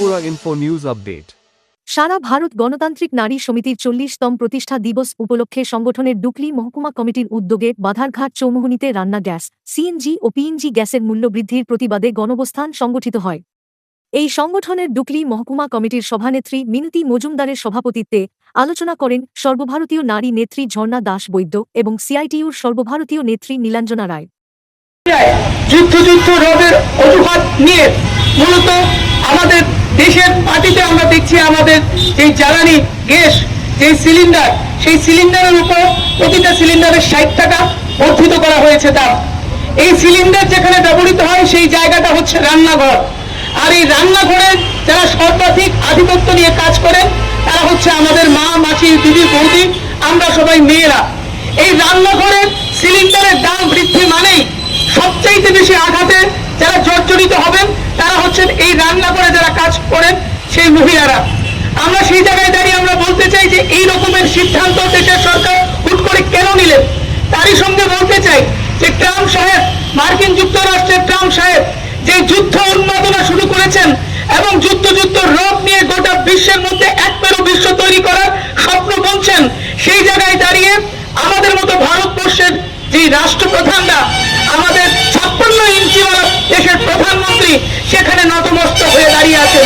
Tripura Info News Update. সারা ভারত গণতান্ত্রিক নারী সমিতির 40তম প্রতিষ্ঠা দিবস উপলক্ষে সংগঠনের ডুকলি মহকুমা কমিটির উদ্যোগে বাধারঘাট চৌমুহনীতে রান্না গ্যাস, সিএনজি ও পিএনজি গ্যাসের মূল্য বৃদ্ধির প্রতিবাদে গণঅবস্থান সংগঠিত হয়। এই সংগঠনের ডুকলি মহকুমা কমিটির সভানেত্রী মিনতি মজুমদারের সভাপতিত্বে আলোচনা করেন সর্বভারতীয় নারী নেত্রী ঝর্ণা দাস বৈদ্য এবং সিআইটিইউর সর্বভারতীয় নেত্রী নীলাঞ্জনা রায়। যুদ্ধ রোগের অজুহাত নিয়ে মূলত আমাদের দেশের মাটিতে আমরা দেখছি আমাদের যে জ্বালানি গ্যাস যে সিলিন্ডার, সেই সিলিন্ডারের উপর প্রতিটা সিলিন্ডারের 60 টাকা বর্ধিত করা হয়েছে দাম। এই সিলিন্ডার যেখানে ব্যবহৃত হয় সেই জায়গাটা হচ্ছে রান্নাঘর, আর এই রান্নাঘরের যারা সর্বাধিক আধিপত্য নিয়ে কাজ করেন তারা হচ্ছে আমাদের মা, মাসি, দিদি, বৌদি, আমরা সবাই মেয়েরা। এই রান্নাঘরের সিলিন্ডারের দাম বৃদ্ধি মানেই সবচাইতে বেশি আঘাতে যারা জর্জরিত হবেন তারা হচ্ছেন এই রান্না করে যারা কাজ করেন সেই মহিলারা। আমরা সেই জায়গায় দাঁড়িয়ে আমরা বলতে চাই যে এই রকমের সিদ্ধান্ত দেশের সরকার হুট করে কেন নিলেন। তারই সঙ্গে বলতে চাই যে ট্রাম্প সাহেব, মার্কিন যুক্তরাষ্ট্রের ট্রাম্প সাহেব যে যুদ্ধ উন্মাদনা শুরু করেছেন এবং যুদ্ধ রোগ নিয়ে গোটা বিশ্বের মধ্যে এক মেরু বিশ্ব তৈরি করার স্বপ্ন বুনছেন, সেই জায়গায় দাঁড়িয়ে আমাদের মতো ভারতবর্ষের যে রাষ্ট্রপ্রধানরা, আমাদের 56 ইঞ্চিওয়ালা দেশের প্রধানমন্ত্রী সেখানে নতমস্তক হয়ে দাঁড়িয়ে আছেন।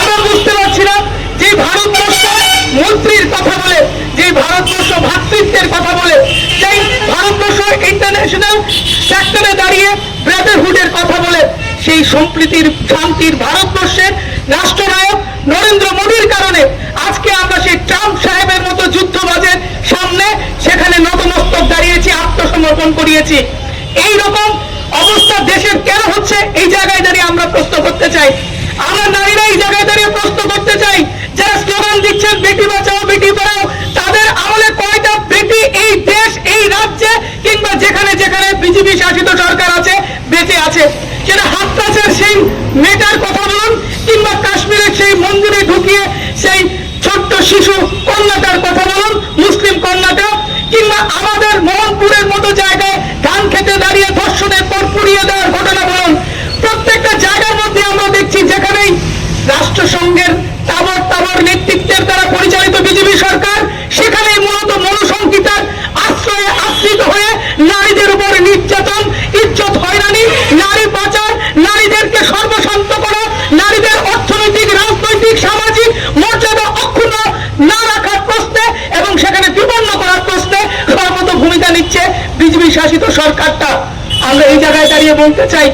আমরা বুঝতে পারছি না যে ভারতবর্ষ মন্ত্রীর কথা বলে, যে ভারতবর্ষ ভ্রাতৃত্বের কথা বলে, সেই ভারতবর্ষ ইন্টারন্যাশনাল সেক্টরে দাঁড়িয়ে ব্রাদারহুডের কথা বলে, সেই সম্প্রীতির শান্তির ভারতবর্ষের রাষ্ট্রনায়ক নরেন্দ্র মোদীর কারণে আজকে আমরা সেই ট্রাম্প সাহেবের মতো যুদ্ধবাজের সামনে সেখানে নতমস্তক দাঁড়িয়েছি, আত্মসমর্পণ করিয়েছি। এই রকম অবস্থা দেশের কেন হচ্ছে এই জায়গায় দাঁড়িয়ে আমরা প্রশ্ন করতে চাই। আমরা নারীরা এই জায়গায় দাঁড়িয়ে প্রশ্ন করতে চাই, যারা স্লোগান দিচ্ছেন বেটি বাঁচাও বেটি পড়াও, তাদের আমলে কয়টা বেটি এই দেশ, এই রাজ্যে কিংবা যেখানে যেখানে বিজেপি শাসিত সরকার আছে বেঁচে আছে? সেটা হাতরাসের সেই মেয়েটার কথা বলুন, কিংবা কাশ্মীরের সেই মন্দিরে ঢুকিয়ে সেই ছোট্ট শিশু কন্যাটার কথা বলুন, মুসলিম কন্যাটা, কিংবা আমাদের মোহনপুরের মতো জায়গায় ধান খেতে দাঁড়িয়ে ধর্ষণের পর পুড়িয়ে দেওয়ার ঘটনা বলুন। প্রত্যেকটা জায়গার মধ্যে আমরা দেখছি যেখানেই রাষ্ট্রসংঘের তাবর নেতৃত্বের দ্বারা পরিচালিত বিজেপি সরকার, সেখানেই মূলত মনুসংহিতার আশ্রয়ে আশ্রিত হয়ে নারীদের উপর নির্যাতন, ইজ্জত হয়রানি, নারী পাচার, নারীদেরকে সর্বশান্ত করা, নারীদের অর্থনৈতিক, রাজনৈতিক, সামাজিক মর্যাদা অক্ষুণ্ণ না রাখার প্রশ্নে এবং সেখানে বিপন্ন করার প্রশ্নে সর্বত ভূমিকা নিচ্ছে বিজেপি শাসিত সরকারটা। আমরা এই জায়গায় দাঁড়িয়ে বলতে চাই,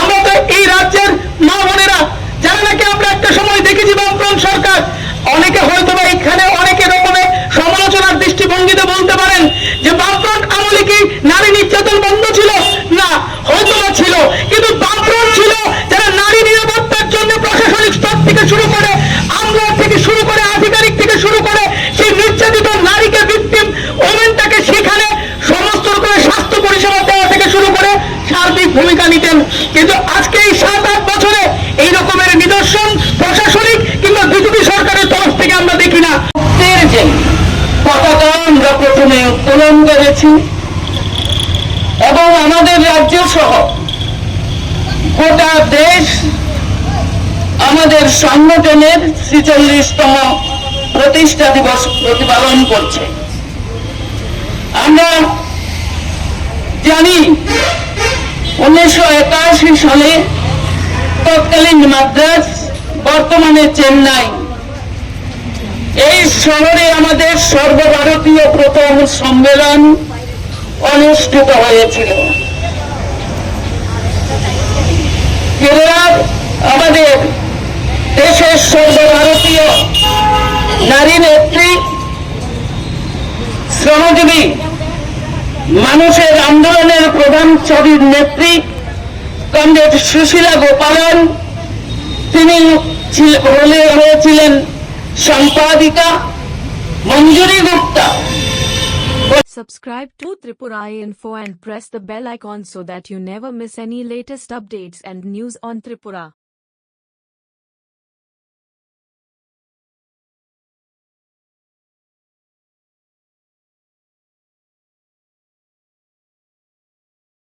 আমরা তো এই রাজ্যের মা বোনেরা যারা নাকি আমরা একটা সময় দেখেছি বামফ্রন্ট সরকার, অনেকে হয়তো বা এখানে অনেকে রকমের সমালোচনার দৃষ্টিভঙ্গিতে বলতে পারেন যে বামফ্রন্ট আমলে কি নারী নির্যাতন বন্ধ ছিল? না, হয়তো বা ছিল, কিন্তু বামফ্রন্ট ছিল যারা নারী নিরাপত্তার জন্য প্রশাসনিক স্তর থেকে শুরু করে, আমলা থেকে শুরু করে, আধিকারিক থেকে শুরু করে সেই নির্যাতিত নারীকে, ভিকটিম ওমেনটাকে সেখানে সমস্ত রকমের স্বাস্থ্য পরিষেবা দেওয়া থেকে শুরু করে সার্বিক ভূমিকা নিতেন। কিন্তু আজকে এই 7-8 বছরে এই রকমের নিদর্শন প্রশাসনিক কিংবা বিজেপি সরকারের তরফ থেকে আমরা দেখি না। যে পতাকা আমরা প্রথমে উত্তোলন করেছি এবং আমাদের রাজ্য সহ গোটা দেশ আমাদের সংগঠনের 46তম প্রতিষ্ঠা দিবস প্রতিপালন করছে। আমরা জানি 1981 সালে তৎকালীন মাদ্রাজ, বর্তমানে চেন্নাই, এই শহরে আমাদের সর্বভারতীয় প্রথম সম্মেলন অনুষ্ঠিত হয়েছিল। কেরালার আমাদের দেশের সর্বভারতীয় নারী নেত্রী, শ্রমজীবী মানুষের আন্দোলনের প্রধান ছবির নেত্রী কমরেড সুশীলা গোপালন, তিনি হয়েছিলেন সম্পাদিকা মঞ্জুরি Gupta. Subscribe to Tripura Info and press the bell icon so that you never miss any latest updates and news on Tripura.